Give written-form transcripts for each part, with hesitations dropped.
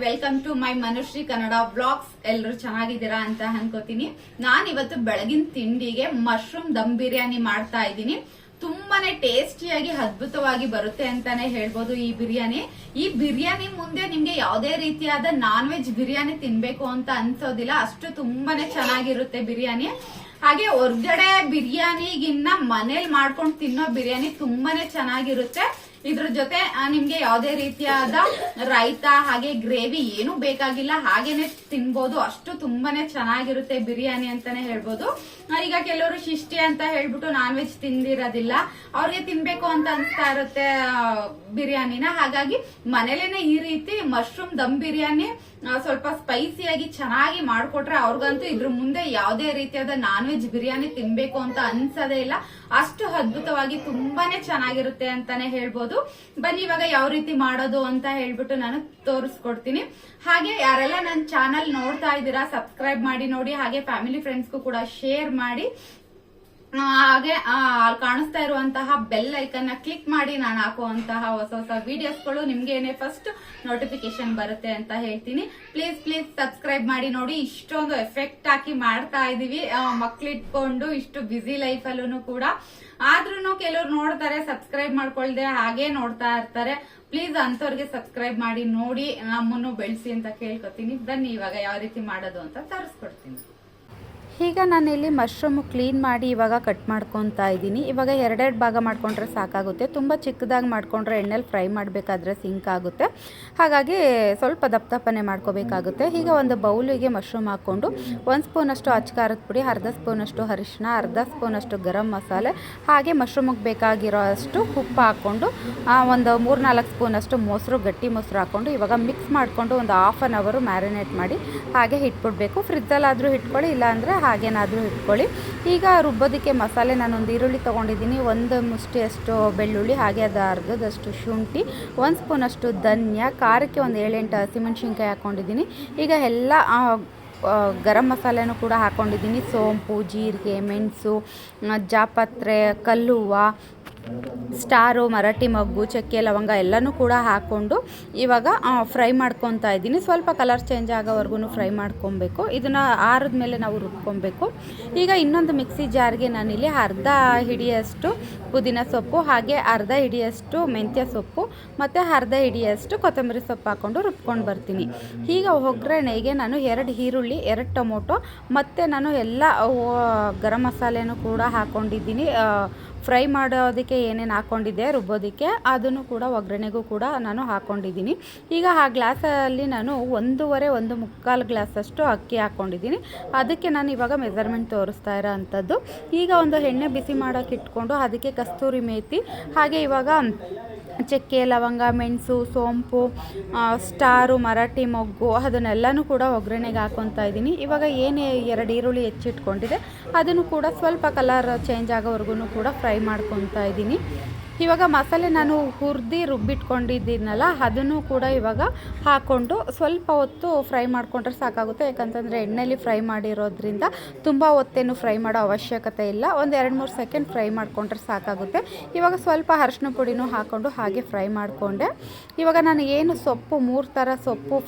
Welcome to my Manushree Kannada vlogs. ಎಲ್ಲರೂ ಚೆನ್ನಾಗಿದ್ದೀರಾ ಅಂತ ಅನ್ಕೋತೀನಿ. ನಾನು ಇವತ್ತು ಬೆಳಗಿನ ತಿಂಡಿಗೆ ಮಶ್ರೂಮ್ ದಮ್ ಬಿರಿಯಾನಿ ಮಾಡ್ತಾ ಇದ್ದೀನಿ. ತುಂಬಾನೇ ಟೇಸ್ಟಿಯಾಗಿ ಅದ್ಭುತವಾಗಿ ಬರುತ್ತೆ ಅಂತಾನೆ ಹೇಳ್ಬೋದು ಈ ಬಿರಿಯಾನಿ ಮುಂದೆ ನಿಮ್ಗೆ ಯಾವುದೇ ರೀತಿಯಾದ ನಾನ್ ವೆಜ್ ಬಿರಿಯಾನಿ ತಿನ್ಬೇಕು ಅಂತ ಅನ್ಸೋದಿಲ್ಲ, ಅಷ್ಟು ತುಂಬಾನೇ ಚೆನ್ನಾಗಿರುತ್ತೆ ಬಿರಿಯಾನಿ. ಹಾಗೆ ಹೊರಗಡೆ ಬಿರಿಯಾನಿಗಿನ್ನ ಮನೇಲಿ ಮಾಡ್ಕೊಂಡು ತಿನ್ನೋ ಬಿರಿಯಾನಿ ತುಂಬಾನೇ ಚೆನ್ನಾಗಿರುತ್ತೆ. ಇದ್ರ ಜೊತೆ ನಿಮ್ಗೆ ಯಾವುದೇ ರೀತಿಯಾದ ರೈತ ಹಾಗೆ ಗ್ರೇವಿ ಏನು ಬೇಕಾಗಿಲ್ಲ, ಹಾಗೇನೆ ತಿನ್ಬೋದು. ಅಷ್ಟು ತುಂಬಾನೇ ಚೆನ್ನಾಗಿರುತ್ತೆ ಬಿರಿಯಾನಿ ಅಂತಾನೆ ಹೇಳ್ಬೋದು. ಈಗ ಕೆಲವರು ಶಿಷ್ಟಿ ಅಂತ ಹೇಳ್ಬಿಟ್ಟು ನಾನ್ ವೆಜ್ ತಿಂದಿರೋದಿಲ್ಲ, ಅವ್ರಿಗೆ ತಿನ್ಬೇಕು ಅಂತ ಅನ್ಸ್ತಾ ಇರುತ್ತೆ ಬಿರಿಯಾನಿನ. ಹಾಗಾಗಿ ಮನೇಲೇನೆ ಈ ರೀತಿ ಮಶ್ರೂಮ್ ದಮ್ ಬಿರಿಯಾನಿ ಸ್ವಲ್ಪ ಸ್ಪೈಸಿಯಾಗಿ ಚೆನ್ನಾಗಿ ಮಾಡ್ಕೊಟ್ರೆ ಅವ್ರಿಗಂತೂ ಇದ್ರ ಮುಂದೆ ಯಾವುದೇ ರೀತಿಯಾದ ನಾನ್ ವೆಜ್ ಬಿರಿಯಾನಿ ತಿನ್ಬೇಕು ಅಂತ ಅನ್ಸೋದೇ ಇಲ್ಲ. ಅಷ್ಟು ಅದ್ಭುತವಾಗಿ ತುಂಬಾನೇ ಚೆನ್ನಾಗಿರುತ್ತೆ ಅಂತಾನೆ ಹೇಳ್ಬೋದು. ಬನ್ನಿ ಇವಾಗ ಯಾವ ರೀತಿ ಮಾಡೋದು ಅಂತ ಹೇಳ್ಬಿಟ್ಟು ನಾನು ತೋರಿಸ್ಕೊಡ್ತೀನಿ. ಹಾಗೆ ಯಾರೆಲ್ಲ ನನ್ನ ಚಾನಲ್ ನೋಡ್ತಾ ಇದ್ದೀರಾ ಸಬ್ಸ್ಕ್ರೈಬ್ ಮಾಡಿ ನೋಡಿ, ಹಾಗೆ ಫ್ಯಾಮಿಲಿ ಫ್ರೆಂಡ್ಸ್ಗೂ ಕೂಡ ಶೇರ್ ಮಾಡಿ, ಹಾಗೆ ಕಾಣಿಸ್ತಾ ಇರುವಂತಹ ಬೆಲ್ ಐಕನ್ ನ ಕ್ಲಿಕ್ ಮಾಡಿ ನಾನು ಹಾಕುವಂತಹ ಹೊಸ ಹೊಸ ವಿಡಿಯೋಸ್ಗಳು ನಿಮ್ಗೇನೆ ಫಸ್ಟ್ ನೋಟಿಫಿಕೇಶನ್ ಬರುತ್ತೆ ಅಂತ ಹೇಳ್ತೀನಿ. ಪ್ಲೀಸ್ ಸಬ್ಸ್ಕ್ರೈಬ್ ಮಾಡಿ ನೋಡಿ. ಇಷ್ಟೊಂದು ಎಫೆಕ್ಟ್ ಹಾಕಿ ಮಾಡ್ತಾ ಇದೀವಿ ಮಕ್ಳಿಟ್ಕೊಂಡು, ಇಷ್ಟು ಬ್ಯುಸಿ ಲೈಫ್ ಅಲ್ಲೂ ಕೂಡ. ಆದ್ರೂ ಕೆಲವ್ರು ನೋಡ್ತಾರೆ ಸಬ್ಸ್ಕ್ರೈಬ್ ಮಾಡ್ಕೊಳ್ದೆ ಹಾಗೆ ನೋಡ್ತಾ ಇರ್ತಾರೆ. ಪ್ಲೀಸ್ ಅಂತವ್ರಿಗೆ ಸಬ್ಸ್ಕ್ರೈಬ್ ಮಾಡಿ ನೋಡಿ, ನಮ್ಮನ್ನು ಬೆಳೆಸಿ ಅಂತ ಕೇಳ್ಕೊತೀನಿ. ಬನ್ನಿ ಇವಾಗ ಯಾವ ರೀತಿ ಮಾಡೋದು ಅಂತ ತೋರಿಸ್ಕೊಡ್ತೀನಿ. ಈಗ ನಾನಿಲ್ಲಿ ಮಶ್ರೂಮು ಕ್ಲೀನ್ ಮಾಡಿ ಇವಾಗ ಕಟ್ ಮಾಡ್ಕೊತಾ ಇದ್ದೀನಿ. ಇವಾಗ ಎರಡೆರಡು ಭಾಗ ಮಾಡ್ಕೊಂಡ್ರೆ ಸಾಕಾಗುತ್ತೆ. ತುಂಬ ಚಿಕ್ಕದಾಗಿ ಮಾಡ್ಕೊಂಡ್ರೆ ಎಣ್ಣೆಲಿ ಫ್ರೈ ಮಾಡಬೇಕಾದ್ರೆ ಸಿಂಕ್ ಆಗುತ್ತೆ. ಹಾಗಾಗಿ ಸ್ವಲ್ಪ ದಪ್ಪನೆ ಮಾಡ್ಕೋಬೇಕಾಗುತ್ತೆ. ಈಗ ಒಂದು ಬೌಲಿಗೆ ಮಶ್ರೂಮ್ ಹಾಕ್ಕೊಂಡು 1 ಸ್ಪೂನಷ್ಟು ಅಚ್ಕಾರದ ಪುಡಿ, ಅರ್ಧ ಸ್ಪೂನಷ್ಟು ಅರಿಶಿನ, ಅರ್ಧ ಸ್ಪೂನಷ್ಟು ಗರಂ ಮಸಾಲೆ, ಹಾಗೆ ಮಶ್ರೂಮಿಗೆ ಬೇಕಾಗಿರೋ ಅಷ್ಟು ಉಪ್ಪು ಹಾಕ್ಕೊಂಡು ಒಂದು 3-4 ಸ್ಪೂನಷ್ಟು ಮೊಸರು, ಗಟ್ಟಿ ಮೊಸರು ಹಾಕ್ಕೊಂಡು ಇವಾಗ ಮಿಕ್ಸ್ ಮಾಡಿಕೊಂಡು ಒಂದು 1/2 ಅವರ್ ಮ್ಯಾರಿನೇಟ್ ಮಾಡಿ ಹಾಗೆ ಇಟ್ಬಿಡ್ಬೇಕು. ಫ್ರಿಜ್ಜಲ್ಲಾದರೂ ಇಟ್ಕೊಳ್ಳಿ, ಇಲ್ಲಾಂದರೆ ಹಾಗೇನಾದರೂ ಇಟ್ಕೊಳ್ಳಿ. ಈಗ ರುಬ್ಬೋದಕ್ಕೆ ಮಸಾಲೆ ನಾನೊಂದು ಈರುಳ್ಳಿ ತೊಗೊಂಡಿದ್ದೀನಿ, 1 ಮುಷ್ಟಿಯಷ್ಟು ಬೆಳ್ಳುಳ್ಳಿ, ಹಾಗೆ ಅದು ಅರ್ಧದಷ್ಟು ಶುಂಠಿ, 1 ಸ್ಪೂನಷ್ಟು ಧನ್ಯ, ಖಾರಕ್ಕೆ ಒಂದು 7-8 ಹಸಿಮೆಣ್ಸಿನ್ಕಾಯಿ ಹಾಕ್ಕೊಂಡಿದ್ದೀನಿ. ಈಗ ಎಲ್ಲ ಗರಂ ಮಸಾಲೆನೂ ಕೂಡ ಹಾಕ್ಕೊಂಡಿದ್ದೀನಿ. ಸೋಂಪು, ಜೀರಿಗೆ, ಮೆಣಸು, ಜಾಪತ್ರೆ, ಕಲ್ಲುವ್ವ, ಸ್ಟಾರು, ಮರಾಠಿ ಮೊಗ್ಗು, ಚಕ್ಕೆ, ಲವಂಗ ಎಲ್ಲನೂ ಕೂಡ ಹಾಕ್ಕೊಂಡು ಇವಾಗ ಫ್ರೈ ಮಾಡ್ಕೊತಾ ಇದ್ದೀನಿ. ಸ್ವಲ್ಪ ಕಲರ್ ಚೇಂಜ್ ಆಗೋವರೆಗೂ ಫ್ರೈ ಮಾಡ್ಕೊಬೇಕು. ಇದನ್ನು ಆರಿದ ಮೇಲೆ ನಾವು ರುಬ್ಕೊಬೇಕು. ಈಗ ಇನ್ನೊಂದು ಮಿಕ್ಸಿ ಜಾರ್ಗೆ ನಾನಿಲ್ಲಿ ಅರ್ಧ ಹಿಡಿಯಷ್ಟು ಪುದೀನ ಸೊಪ್ಪು, ಹಾಗೆ ಅರ್ಧ ಹಿಡಿಯಷ್ಟು ಮೆಂತ್ಯ ಸೊಪ್ಪು ಮತ್ತು ಅರ್ಧ ಹಿಡಿಯಷ್ಟು ಕೊತ್ತಂಬರಿ ಸೊಪ್ಪು ಹಾಕ್ಕೊಂಡು ರುಬ್ಕೊಂಡು ಬರ್ತೀನಿ. ಈಗ ಒಗ್ಗರಣೆಗೆ ನಾನು 2 ಈರುಳ್ಳಿ, 2 ಟೊಮೊಟೊ ಮತ್ತು ನಾನು ಎಲ್ಲ ಗರಂ ಮಸಾಲೆನೂ ಕೂಡ ಹಾಕ್ಕೊಂಡಿದ್ದೀನಿ. ಫ್ರೈ ಮಾಡೋದಕ್ಕೆ ಏನೇನು ಹಾಕ್ಕೊಂಡಿದ್ದೆ ರುಬ್ಬೋದಕ್ಕೆ ಅದನ್ನು ಕೂಡ ಒಗ್ಗರಣೆಗೂ ಕೂಡ ನಾನು ಹಾಕ್ಕೊಂಡಿದ್ದೀನಿ. ಈಗ ಆ ಗ್ಲಾಸಲ್ಲಿ ನಾನು 1.5 ಗ್ಲಾಸಷ್ಟು ಅಕ್ಕಿ ಹಾಕ್ಕೊಂಡಿದ್ದೀನಿ. ಅದಕ್ಕೆ ನಾನು ಇವಾಗ ಮೆಜರ್ಮೆಂಟ್ ತೋರಿಸ್ತಾ ಇರೋ ಅಂಥದ್ದು. ಈಗ ಒಂದು ಎಣ್ಣೆ ಬಿಸಿ ಮಾಡೋಕೆ ಇಟ್ಕೊಂಡು ಅದಕ್ಕೆ ಕಸ್ತೂರಿ ಮೇಥಿ, ಹಾಗೆ ಇವಾಗ ಚಕ್ಕೆ, ಲವಂಗ, ಮೆಣಸು, ಸೋಂಪು, ಸ್ಟಾರು, ಮರಾಠಿ ಮೊಗ್ಗು ಅದನ್ನೆಲ್ಲನೂ ಕೂಡ ಒಗ್ಗರಣೆಗೆ ಹಾಕ್ಕೊತಾ ಇದ್ದೀನಿ. ಇವಾಗ ಏನೇ 2 ಈರುಳ್ಳಿ ಹೆಚ್ಚಿಟ್ಕೊಂಡಿದೆ ಅದನ್ನು ಕೂಡ ಸ್ವಲ್ಪ ಕಲರ್ ಚೇಂಜ್ ಆಗೋವರೆಗೂ ಕೂಡ ಫ್ರೈ ಮಾಡ್ಕೊತಾ ಇದ್ದೀನಿ. ಇವಾಗ ಮಸಾಲೆ ನಾನು ಹುರಿದು ರುಬ್ಬಿಟ್ಕೊಂಡಿದ್ದೀನಲ್ಲ ಅದನ್ನು ಕೂಡ ಇವಾಗ ಹಾಕ್ಕೊಂಡು ಸ್ವಲ್ಪ ಹೊತ್ತು ಫ್ರೈ ಮಾಡಿಕೊಂಡ್ರೆ ಸಾಕಾಗುತ್ತೆ. ಯಾಕಂತಂದರೆ ಎಣ್ಣೆಲಿ ಫ್ರೈ ಮಾಡಿರೋದ್ರಿಂದ ತುಂಬ ಹೊತ್ತೇನು ಫ್ರೈ ಮಾಡೋ ಅವಶ್ಯಕತೆ ಇಲ್ಲ. ಒಂದು 2-3 ಸೆಕೆಂಡ್ ಫ್ರೈ ಮಾಡಿಕೊಂಡ್ರೆ ಸಾಕಾಗುತ್ತೆ. ಇವಾಗ ಸ್ವಲ್ಪ ಅರಿಶಿನ ಪುಡಿನೂ ಹಾಕ್ಕೊಂಡು ಹಾಗೆ ಫ್ರೈ ಮಾಡಿಕೊಂಡೆ. ಇವಾಗ ನಾನು ಏನು ಸೊಪ್ಪು 3 ಥರ ಸೊಪ್ಪು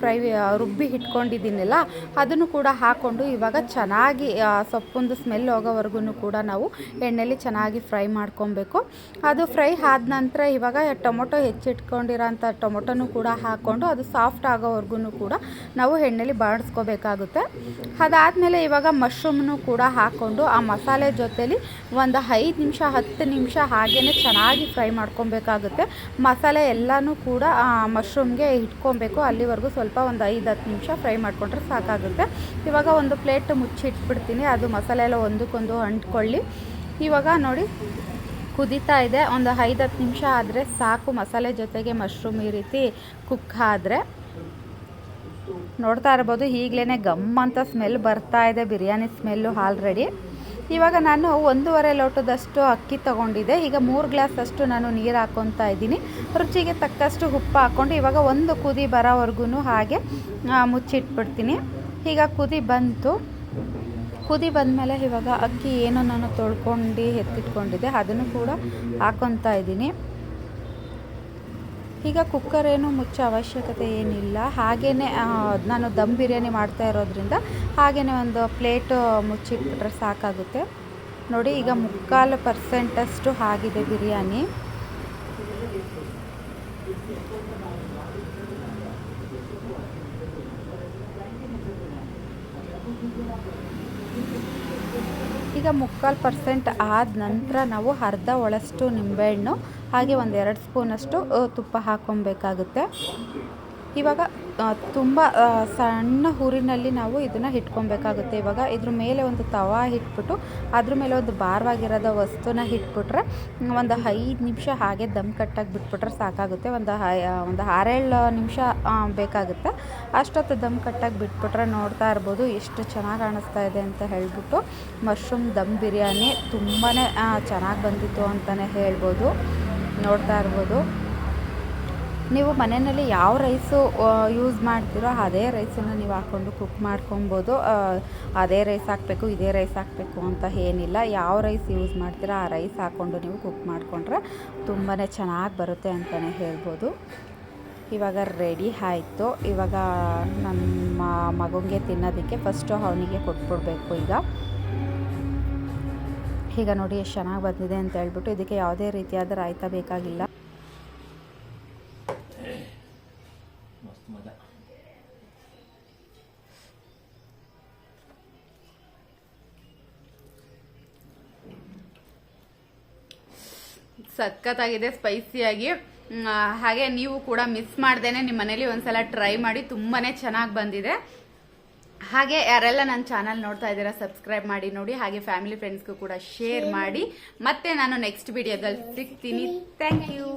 ರುಬ್ಬಿ ಇಟ್ಕೊಂಡಿದ್ದೀನಲ್ಲ ಅದನ್ನು ಕೂಡ ಹಾಕ್ಕೊಂಡು ಇವಾಗ ಚೆನ್ನಾಗಿ ಸೊಪ್ಪೊಂದು ಸ್ಮೆಲ್ ಹೋಗೋವರೆಗೂ ಕೂಡ ನಾವು ಎಣ್ಣೆಲಿ ಚೆನ್ನಾಗಿ ಫ್ರೈ ಮಾಡ್ಕೊಬೇಕು. ಅದು ಫ್ರೈ ಆದ ನಂತರ ಇವಾಗ ಟೊಮೊಟೊ ಹೆಚ್ಚಿಟ್ಕೊಂಡಿರೋಂಥ ಟೊಮೊಟೊನೂ ಕೂಡ ಹಾಕ್ಕೊಂಡು ಅದು ಸಾಫ್ಟ್ ಆಗೋವರೆಗೂ ಕೂಡ ನಾವು ಎಣ್ಣೆಲಿ ಬಾಡಿಸ್ಕೋಬೇಕಾಗುತ್ತೆ. ಅದಾದಮೇಲೆ ಇವಾಗ ಮಶ್ರೂಮ್ನು ಕೂಡ ಹಾಕ್ಕೊಂಡು ಆ ಮಸಾಲೆ ಜೊತೆಲಿ ಒಂದು 5 ನಿಮಿಷ 10 ನಿಮಿಷ ಹಾಗೇ ಚೆನ್ನಾಗಿ ಫ್ರೈ ಮಾಡ್ಕೊಬೇಕಾಗುತ್ತೆ. ಮಸಾಲೆ ಎಲ್ಲನೂ ಕೂಡ ಮಶ್ರೂಮ್ಗೆ ಇಟ್ಕೊಬೇಕು. ಅಲ್ಲಿವರೆಗೂ ಸ್ವಲ್ಪ ಒಂದು 5-10 ನಿಮಿಷ ಫ್ರೈ ಮಾಡಿಕೊಂಡ್ರೆ ಸಾಕಾಗುತ್ತೆ. ಇವಾಗ ಒಂದು ಪ್ಲೇಟ್ ಮುಚ್ಚಿಟ್ಬಿಡ್ತೀನಿ, ಅದು ಮಸಾಲೆ ಎಲ್ಲ ಒಂದಕ್ಕೊಂದು ಅಂಟ್ಕೊಳ್ಳಿ. ಇವಾಗ ನೋಡಿ ಕುದೀತಾ ಇದೆ. ಒಂದು 5-10 ನಿಮಿಷ ಆದರೆ ಸಾಕು ಮಸಾಲೆ ಜೊತೆಗೆ ಮಶ್ರೂಮ್ ಈ ರೀತಿ ಕುಕ್ ಆದರೆ. ನೋಡ್ತಾ ಇರ್ಬೋದು ಈಗಲೇ ಗಮ್ ಅಂತ ಸ್ಮೆಲ್ ಬರ್ತಾ ಇದೆ, ಬಿರಿಯಾನಿ ಸ್ಮೆಲ್ಲು ಆಲ್ರೆಡಿ. ಇವಾಗ ನಾನು 1.5 ಲೋಟದಷ್ಟು ಅಕ್ಕಿ ತೊಗೊಂಡಿದ್ದೆ. ಈಗ 3 ಗ್ಲಾಸಷ್ಟು ನಾನು ನೀರು ಹಾಕ್ಕೊತಾ ಇದ್ದೀನಿ. ರುಚಿಗೆ ತಕ್ಕಷ್ಟು ಉಪ್ಪು ಹಾಕ್ಕೊಂಡು ಇವಾಗ ಒಂದು ಕುದಿ ಬರೋವರೆಗೂ ಹಾಗೆ ಮುಚ್ಚಿಟ್ಬಿಡ್ತೀನಿ. ಈಗ ಕುದಿ ಬಂದಮೇಲೆ ಇವಾಗ ಅಕ್ಕಿ ಏನು ನಾನು ತೊಳ್ಕೊಂಡು ಎತ್ತಿಟ್ಕೊಂಡಿದ್ದೆ ಅದನ್ನು ಕೂಡ ಹಾಕ್ಕೊತಾ ಇದ್ದೀನಿ. ಈಗ ಕುಕ್ಕರ್ ಏನು ಮುಚ್ಚೋ ಅವಶ್ಯಕತೆ ಏನಿಲ್ಲ, ಹಾಗೇ ನಾನು ದಮ್ ಬಿರಿಯಾನಿ ಮಾಡ್ತಾ ಇರೋದ್ರಿಂದ ಹಾಗೇ ಒಂದು ಪ್ಲೇಟ್ ಮುಚ್ಚಿಟ್ಬಿಟ್ರೆ ಸಾಕಾಗುತ್ತೆ. ನೋಡಿ ಈಗ 3/4% ಆಗಿದೆ ಬಿರಿಯಾನಿ. ಈಗ 3/4% ಆದ ನಂತರ ನಾವು ಅರ್ಧ ಒಳಷ್ಟು ನಿಂಬೆಹಣ್ಣು ಹಾಗೆ 1-2 ಸ್ಪೂನಷ್ಟು ತುಪ್ಪ ಹಾಕ್ಕೊಬೇಕಾಗುತ್ತೆ. ಇವಾಗ ತುಂಬ ಸಣ್ಣ ಹುರಿನಲ್ಲಿ ನಾವು ಇದನ್ನು ಇಟ್ಕೊಬೇಕಾಗುತ್ತೆ. ಇವಾಗ ಇದ್ರ ಮೇಲೆ ಒಂದು ತವಾ ಇಟ್ಬಿಟ್ಟು ಅದ್ರ ಮೇಲೆ ಒಂದು ಭಾರವಾಗಿರೋದ ವಸ್ತುನ ಇಟ್ಬಿಟ್ರೆ ಒಂದು 5 ನಿಮಿಷ ಹಾಗೆ ದಮ್ ಕಟ್ಟಾಗಿ ಬಿಟ್ಬಿಟ್ರೆ ಸಾಕಾಗುತ್ತೆ. ಒಂದು 6-7 ನಿಮಿಷ ಬೇಕಾಗುತ್ತೆ. ಅಷ್ಟೊತ್ತು ದಮ್ ಕಟ್ಟಾಗಿ ಬಿಟ್ಬಿಟ್ರೆ ನೋಡ್ತಾ ಇರ್ಬೋದು ಎಷ್ಟು ಚೆನ್ನಾಗಿ ಕಾಣಿಸ್ತಾ ಇದೆ ಅಂತ ಹೇಳ್ಬಿಟ್ಟು. ಮಶ್ರೂಮ್ ದಮ್ ಬಿರಿಯಾನಿ ತುಂಬಾ ಚೆನ್ನಾಗಿ ಬಂದಿತ್ತು ಅಂತಲೇ ಹೇಳ್ಬೋದು. ನೋಡ್ತಾ ಇರ್ಬೋದು. ನೀವು ಮನೆಯಲ್ಲಿ ಯಾವ ರೈಸು ಯೂಸ್ ಮಾಡ್ತೀರೋ ಅದೇ ರೈಸನ್ನು ನೀವು ಹಾಕ್ಕೊಂಡು ಕುಕ್ ಮಾಡ್ಕೊಬೋದು. ಅದೇ ರೈಸ್ ಹಾಕಬೇಕು ಇದೇ ರೈಸ್ ಹಾಕಬೇಕು ಅಂತ ಏನಿಲ್ಲ. ಯಾವ ರೈಸ್ ಯೂಸ್ ಮಾಡ್ತೀರೋ ಆ ರೈಸ್ ಹಾಕ್ಕೊಂಡು ನೀವು ಕುಕ್ ಮಾಡಿಕೊಂಡ್ರೆ ತುಂಬಾ ಚೆನ್ನಾಗಿ ಬರುತ್ತೆ ಅಂತಲೇ ಹೇಳ್ಬೋದು. ಇವಾಗ ರೆಡಿ ಆಯಿತು. ಇವಾಗ ನಮ್ಮ ಮಗುಗೆ ತಿನ್ನೋದಕ್ಕೆ ಫಸ್ಟು ಅವನಿಗೆ ಕೊಟ್ಬಿಡ್ಬೇಕು. ಈಗ ನೋಡಿ ಎಷ್ಟು ಚೆನ್ನಾಗಿ ಬಂದಿದೆ ಅಂತ ಹೇಳ್ಬಿಟ್ಟು. ಇದಕ್ಕೆ ಯಾವುದೇ ರೀತಿಯಾದ ರಾಯ್ತ ಬೇಕಾಗಿಲ್ಲ. ಸಖತ್ತಾಗಿದೆ ಸ್ಪೈಸಿಯಾಗಿ. ಹಾಗೆ ನೀವು ಕೂಡ ಮಿಸ್ ಮಾಡ್ದೇನೆ ನಿಮ್ಮ ಮನೇಲಿ ಒಂದ್ಸಲ ಟ್ರೈ ಮಾಡಿ, ತುಂಬಾನೇ ಚೆನ್ನಾಗಿ ಬಂದಿದೆ. ಹಾಗೆ ಯಾರೆಲ್ಲ ನನ್ನ ಚಾನಲ್ ನೋಡ್ತಾ ಇದ್ದೀರಾ ಸಬ್ಸ್ಕ್ರೈಬ್ ಮಾಡಿ ನೋಡಿ. ಹಾಗೆ ಫ್ಯಾಮಿಲಿ ಫ್ರೆಂಡ್ಸ್ಗೂ ಕೂಡ ಶೇರ್ ಮಾಡಿ. ಮತ್ತೆ ನಾನು ನೆಕ್ಸ್ಟ್ ವಿಡಿಯೋದಲ್ಲಿ ಸಿಗ್ತೀನಿ. Thank you.